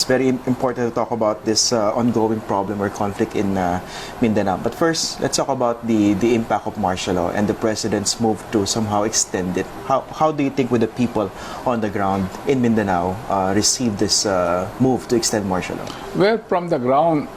very important to talk about this ongoing problem or conflict in Mindanao. But first, let's talk about the impact of martial law and the President's move to somehow extend it. How do you think would the people on the ground in Mindanao receive this move to extend martial law? Well, from the ground,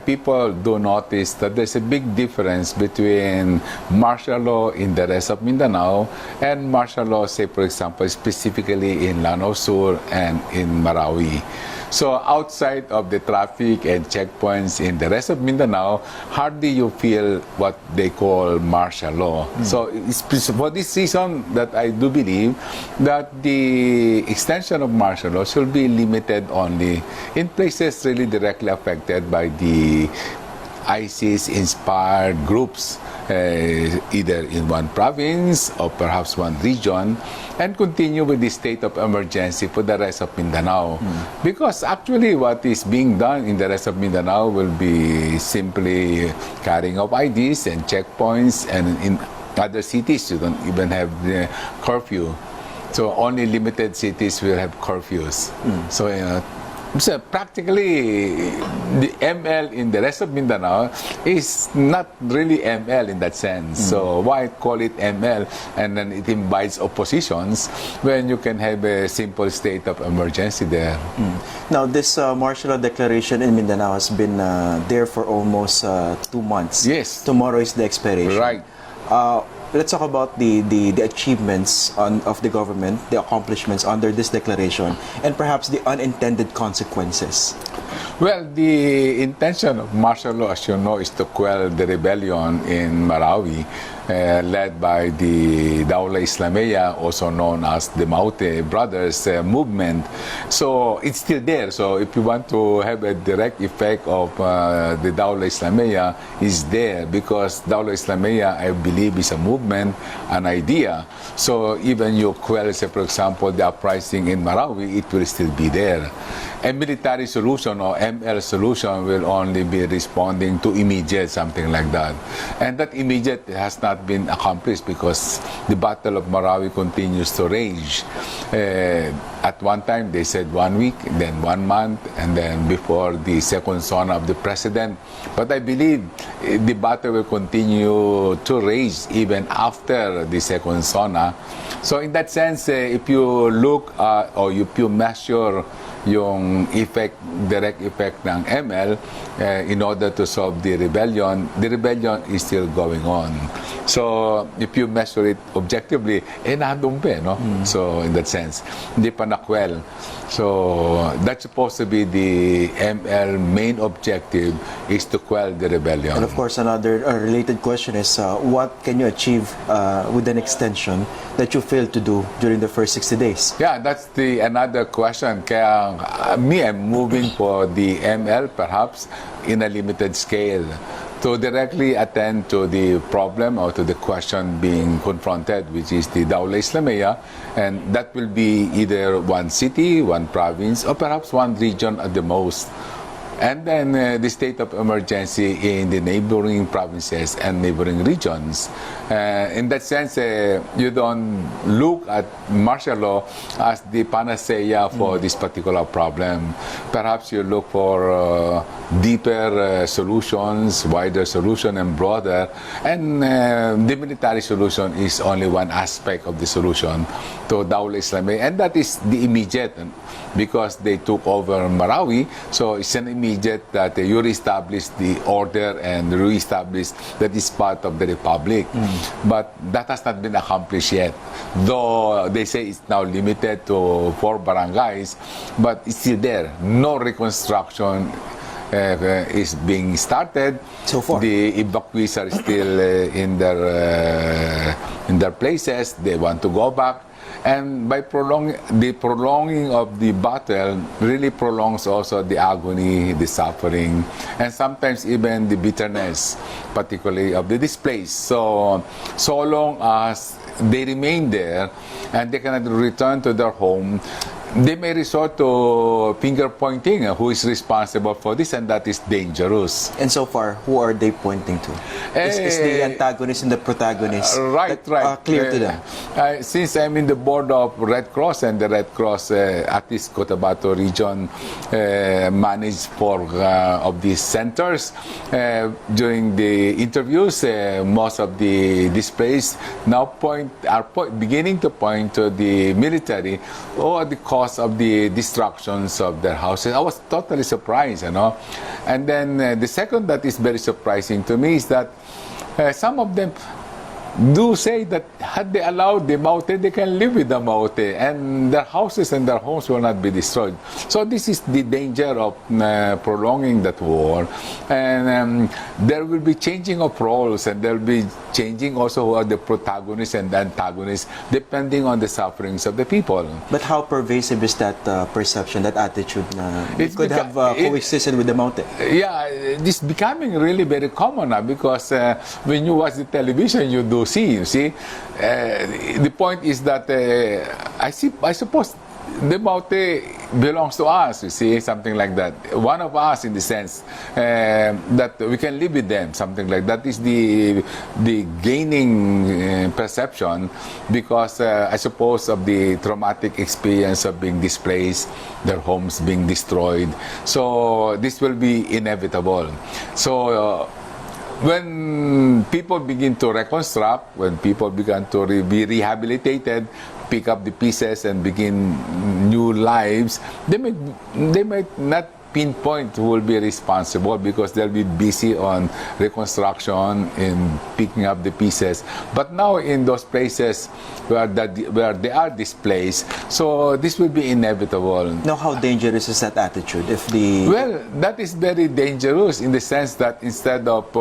people do notice that there's a big difference between martial law in the rest of Mindanao and martial law, say, for example, specifically in Lanao Sur and in Marawi. So outside of the traffic and checkpoints in the rest of Mindanao, hardly you feel what they call martial law. So it's for this reason that I do believe that the extension of martial law should be limited only in places really directly affected by the ISIS-inspired groups, either in one province or perhaps one region, and continue with the state of emergency for the rest of Mindanao. Because actually what is being done in the rest of Mindanao will be simply carrying of IDs and checkpoints, and in other cities you don't even have the curfew. So only limited cities will have curfews. So practically, the ML in the rest of Mindanao is not really ML in that sense. So why call it ML and then it invites oppositions when you can have a simple state of emergency there? Now, this martial law declaration in Mindanao has been there for almost 2 months. Yes. Tomorrow is the expiration. Right. Let's talk about the achievements of the government, the accomplishments under this declaration, and perhaps the unintended consequences. Well, the intention of martial law, as you know, is to quell the rebellion in Marawi, led by the Dawla Islamiyya, also known as the Maute Brothers movement. So it's still there. So if you want to have a direct effect of the Dawla Islamiyya, is there, because Dawla Islamiyya, I believe, is a movement, an idea. So even you quell, say, for example, the uprising in Marawi, it will still be there. A military solution or ML solution will only be responding to immediate, something like that. And that immediate has not been accomplished because the Battle of Marawi continues to rage. At one time, they said 1 week, then 1 month, and then before the second son of the president. But I believe the battle will continue to rage even after the second sona. So in that sense, if you look or if you measure yung effect, direct effect ng ML in order to solve the rebellion is still going on. So if you measure it objectively, nandun pa, no? So in that sense, hindi pa nakwel. So that's supposed to be the ML main objective, is to quell the rebellion. And of course, another related question is, what can you achieve with an extension that you failed to do during the first 60 days? Yeah, that's another question. Kaya I'm moving for the ML perhaps in a limited scale to directly attend to the problem or to the question being confronted, which is the Dawla Islamiyya, and that will be either one city, one province, or perhaps one region at the most. And then the state of emergency in the neighboring provinces and neighboring regions. In that sense, you don't look at martial law as the panacea for this particular problem. Perhaps you look for deeper solutions, wider solution, and broader. And the military solution is only one aspect of the solution to Dawla Islamiyya, and that is the immediate, because they took over Marawi. So it's an immediate that you reestablish the order and reestablish that is part of the republic. But that has not been accomplished yet. Though they say it's now limited to 4 barangays, but it's still there. No reconstruction is being started. So far, the evacuees are still in their places. They want to go back. And by prolonging of the battle really prolongs also the agony, the suffering, and sometimes even the bitterness, particularly of the displaced. So long as they remain there and they cannot return to their home, they may resort to finger pointing, who is responsible for this, and that is dangerous. And so far, who are they pointing to? Is the antagonist and the protagonist Right. clear to them? Since I'm in the board of Red Cross, and the Red Cross at this Cotabato region managed 4 of these centers, during the interviews, most of the displays now are beginning to point to the military or the cause of the destructions of their houses. I was totally surprised, you know. And then the second that is very surprising to me is that some of them do say that had they allowed the Maute, they can live with the Maute, and their houses and their homes will not be destroyed. So this is the danger of prolonging that war, and there will be changing of roles, and there will be changing also who are the protagonists and the antagonists, depending on the sufferings of the people. But how pervasive is that perception, that attitude? It could have coexisted with the Maute. Yeah, this is becoming really very common now, because when you watch the television, you do see. You see, the point is that I suppose the Maute belongs to us. You see, something like that. One of us, in the sense that we can live with them. Something like that is the gaining perception, because I suppose of the traumatic experience of being displaced, their homes being destroyed. So this will be inevitable. So. When people begin to reconstruct, when people begin to be rehabilitated, pick up the pieces and begin new lives, they might not pinpoint who will be responsible, because they'll be busy on reconstruction and picking up the pieces. But now in those places where they are displaced, so this will be inevitable. Now, how dangerous is that attitude? Well, that is very dangerous, in the sense that instead of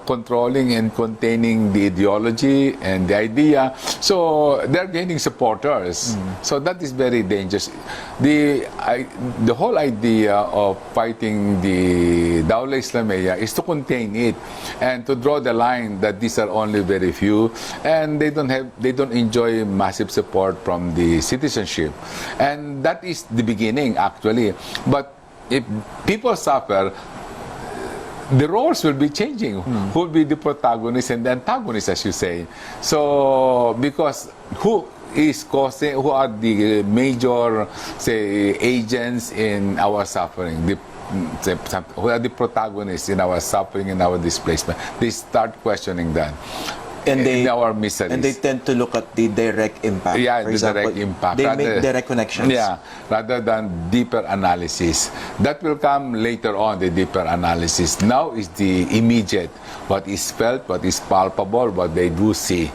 controlling and containing the ideology and the idea, so they're gaining supporters. So that is very dangerous. The whole idea of fighting the Dawla Islamiyah is to contain it and to draw the line that these are only very few, and they don't enjoy massive support from the citizenship, and that is the beginning, actually. But if people suffer, the roles will be changing. Who will be the protagonist and the antagonist, as you say? So, because who are the major, say, agents in our suffering? Who are the protagonists in our suffering and our displacement? They start questioning that. In our miseries. And they tend to look at the direct impact. Yeah, for the example, direct impact. They make direct connections. Yeah, rather than deeper analysis. That will come later on, the deeper analysis. Now is the immediate, what is felt, what is palpable, what they do see.